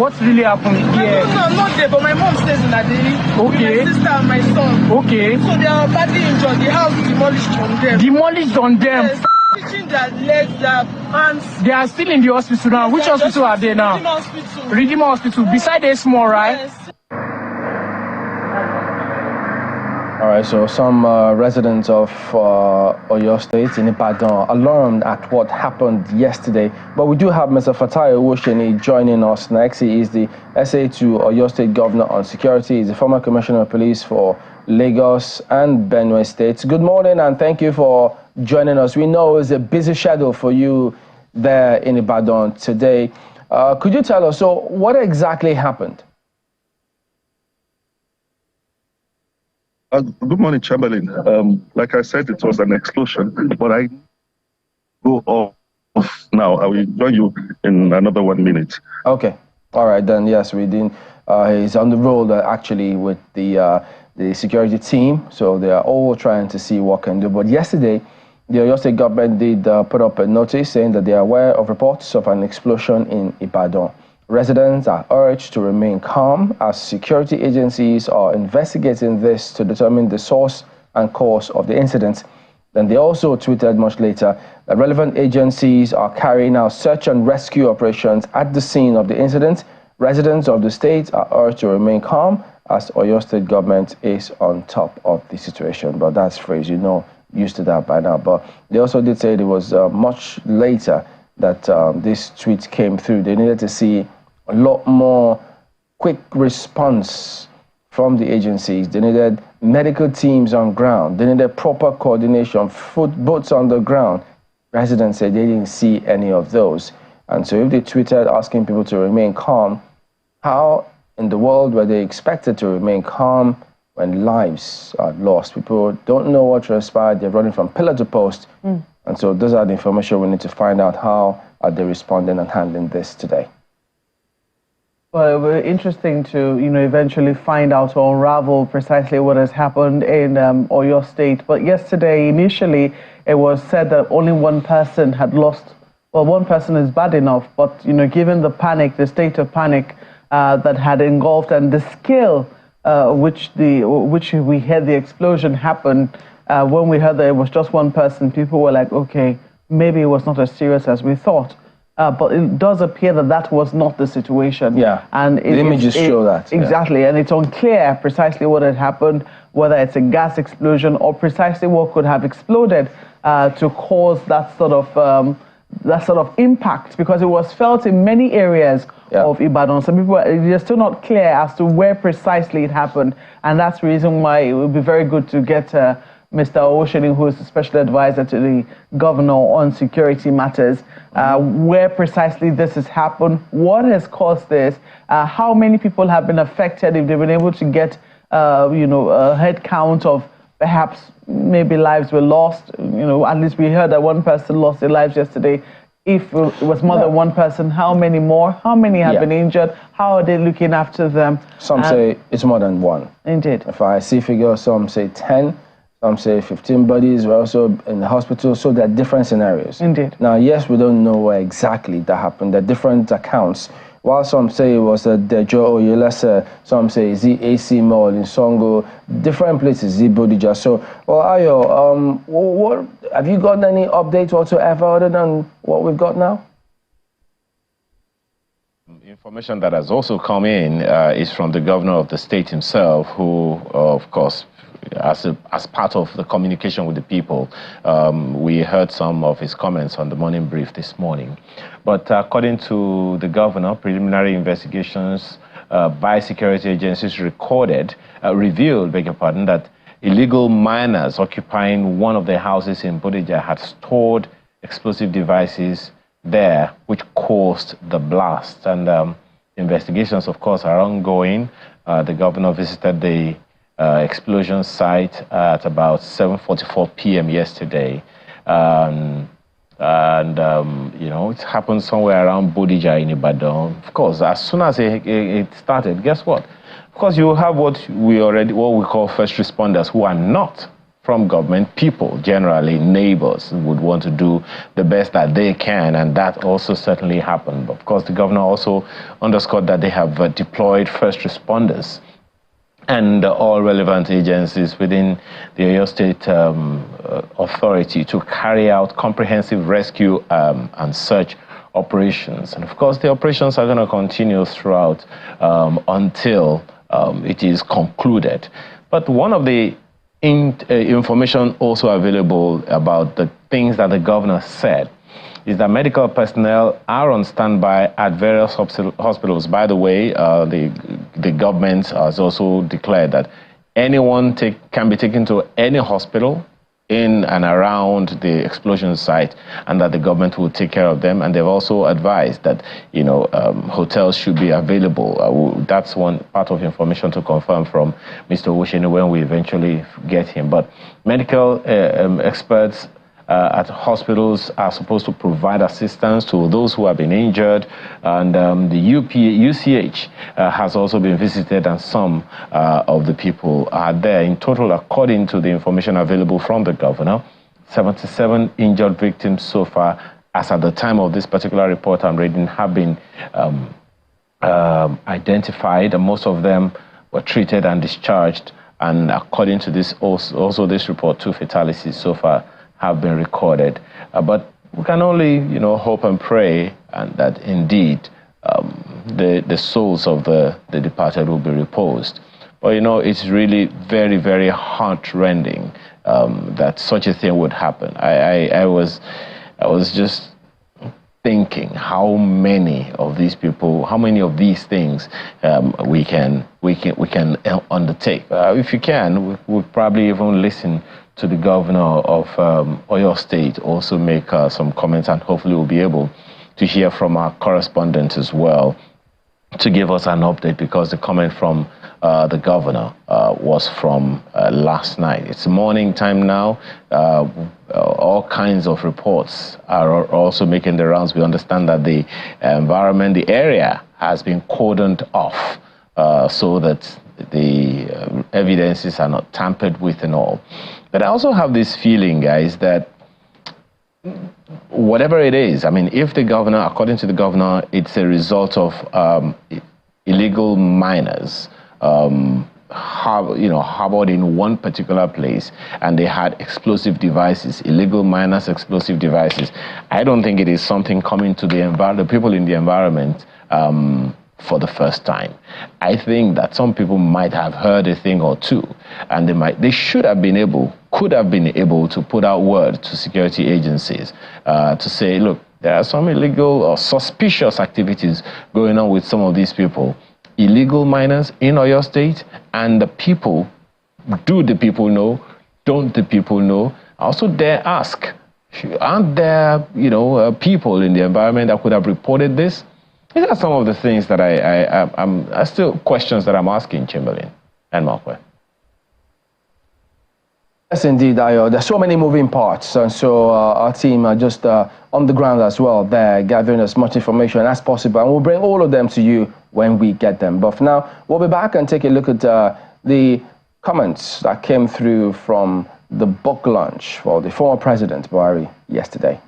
What really happened here? I'm not there, but my mom stays in Aide. Okay. With my sister and my son. Okay. So they are badly injured. The house demolished on them. Demolished on them? Yes. Stitching their legs, their hands. They are still in the hospital now. Which hospital are they now? Redeemer Hospital. Redeemer Hospital. Beside a small, right? Yes. All right, so some residents of Oyo State in Ibadan alarmed at what happened yesterday. But we do have Mr. Owoseni joining us next. He is the SA to Oyo State Governor on Security. He's the former Commissioner of Police for Lagos and Benue States. Good morning and thank you for joining us. We know it's a busy schedule for you there in Ibadan today. Could you tell us, so what exactly happened? Good morning, Chamberlain. Like I said, it was an explosion, but I go off now. I will join you in another 1 minute. Okay. All right, then, yes, we didn't. He's on the road actually with the security team, so they are all trying to see what can do. But yesterday, the Oyo State government did put up a notice saying that they are aware of reports of an explosion in Ibadan. Residents are urged to remain calm as security agencies are investigating this to determine the source and cause of the incident. Then they also tweeted much later that relevant agencies are carrying out search and rescue operations at the scene of the incident. Residents of the state are urged to remain calm as Oyo State government is on top of the situation. But that's phrase, you know, used to that by now. But they also did say it was much later that this tweet came through. They needed to see a lot more quick response from the agencies. They needed medical teams on ground. They needed proper coordination, boots on the ground. Residents said they didn't see any of those. And so if they tweeted asking people to remain calm, how in the world were they expected to remain calm when lives are lost? People don't know what transpired. They're running from pillar to post. And so those are the information we need to find out. How are they responding and handling this today? Well, it will be interesting to, eventually find out or unravel precisely what has happened in Oyo State. But yesterday, initially, it was said that only one person had lost. Well, one person is bad enough, but, given the panic, the state of panic that had engulfed and the scale which we heard the explosion happen, when we heard that it was just one person, people were like, okay, maybe it was not as serious as we thought. But it does appear that that was not the situation. Yeah, and the images show that. Exactly, yeah. And it's unclear precisely what had happened, whether it's a gas explosion or precisely what could have exploded to cause that sort of impact, because it was felt in many areas of Ibadan. Some people are still not clear as to where precisely it happened, and that's the reason why it would be very good to get Mr. Owoseni, who is the special advisor to the governor on security matters, where precisely this has happened, what has caused this, how many people have been affected, if they've been able to get, a head count of perhaps maybe lives were lost. At least we heard that one person lost their lives yesterday. If it was more than one person, how many more? How many have been injured? How are they looking after them? Some say it's more than one. Indeed. If I see figures, some say 10. Some say 15 bodies were also in the hospital, so there are different scenarios. Indeed. Now, yes, we don't know where exactly that happened. There are different accounts. While some say it was at Dejo Oyelese, some say it's the AC Mall in Songo, different places, the Bodija. So, well, Ayo, what have you got any updates whatsoever other than what we've got now? Information that has also come in is from the governor of the state himself, who, of course, as part of the communication with the people, we heard some of his comments on the morning brief this morning. But according to the governor, preliminary investigations by security agencies revealed, that illegal miners occupying one of the houses in Bodija had stored explosive devices there, which caused the blast. And investigations, of course, are ongoing. The governor visited the explosion site at about 7:44 p.m. yesterday. It happened somewhere around Bodija in Ibadan. Of course, as soon as it started, guess what? Of course, you have what we call first responders who are not from government, people, generally neighbors, would want to do the best that they can, and that also certainly happened. But of course, the governor also underscored that they have deployed first responders and all relevant agencies within the Oyo State Authority to carry out comprehensive rescue and search operations. And of course, the operations are going to continue throughout until it is concluded. But one of the information also available about the things that the governor said is that medical personnel are on standby at various hospitals. By the way, the government has also declared that anyone can be taken to any hospital in and around the explosion site, and that the government will take care of them. And they've also advised that, hotels should be available. That's one part of information to confirm from Mr. Owoseni when we eventually get him. But medical experts at hospitals are supposed to provide assistance to those who have been injured, and the UCH has also been visited, and some of the people are there. In total, according to the information available from the governor, 77 injured victims so far, as at the time of this particular report I'm reading, have been identified, and most of them were treated and discharged. And according to this, also this report, 2 fatalities so far have been recorded. But we can only, hope and pray and that indeed the souls of the departed will be reposed. But, it's really very, very heart-rending that such a thing would happen. I was just thinking how many of these people, how many of these things we can undertake. If you can, we'll probably even listen to the governor of Oyo State also make some comments, and hopefully we'll be able to hear from our correspondent as well to give us an update, because the comment from the governor was from last night. It's morning time now. All kinds of reports are also making the rounds. We understand that the environment, the area has been cordoned off so that the evidences are not tampered with and all. But I also have this feeling, guys, that whatever it is, I mean, if the governor, according to the governor, it's a result of illegal miners harbored in one particular place, and they had explosive devices, illegal miners, explosive devices. I don't think it is something coming to the people in the environment for the first time. I think that some people might have heard a thing or two, and they could have been able to put out word to security agencies to say, look, there are some illegal or suspicious activities going on with some of these people, illegal miners in Oyo State, and the people, do the people know? Don't the people know? I also dare ask, aren't there, people in the environment that could have reported this? These are some of the things that I'm still questions that I'm asking, Chamberlain and Markwell. Yes, indeed, Ayo. There's so many moving parts, and so our team are just on the ground as well there, gathering as much information as possible, and we'll bring all of them to you when we get them. But for now, we'll be back and take a look at the comments that came through from the book launch for the former President Buhari yesterday.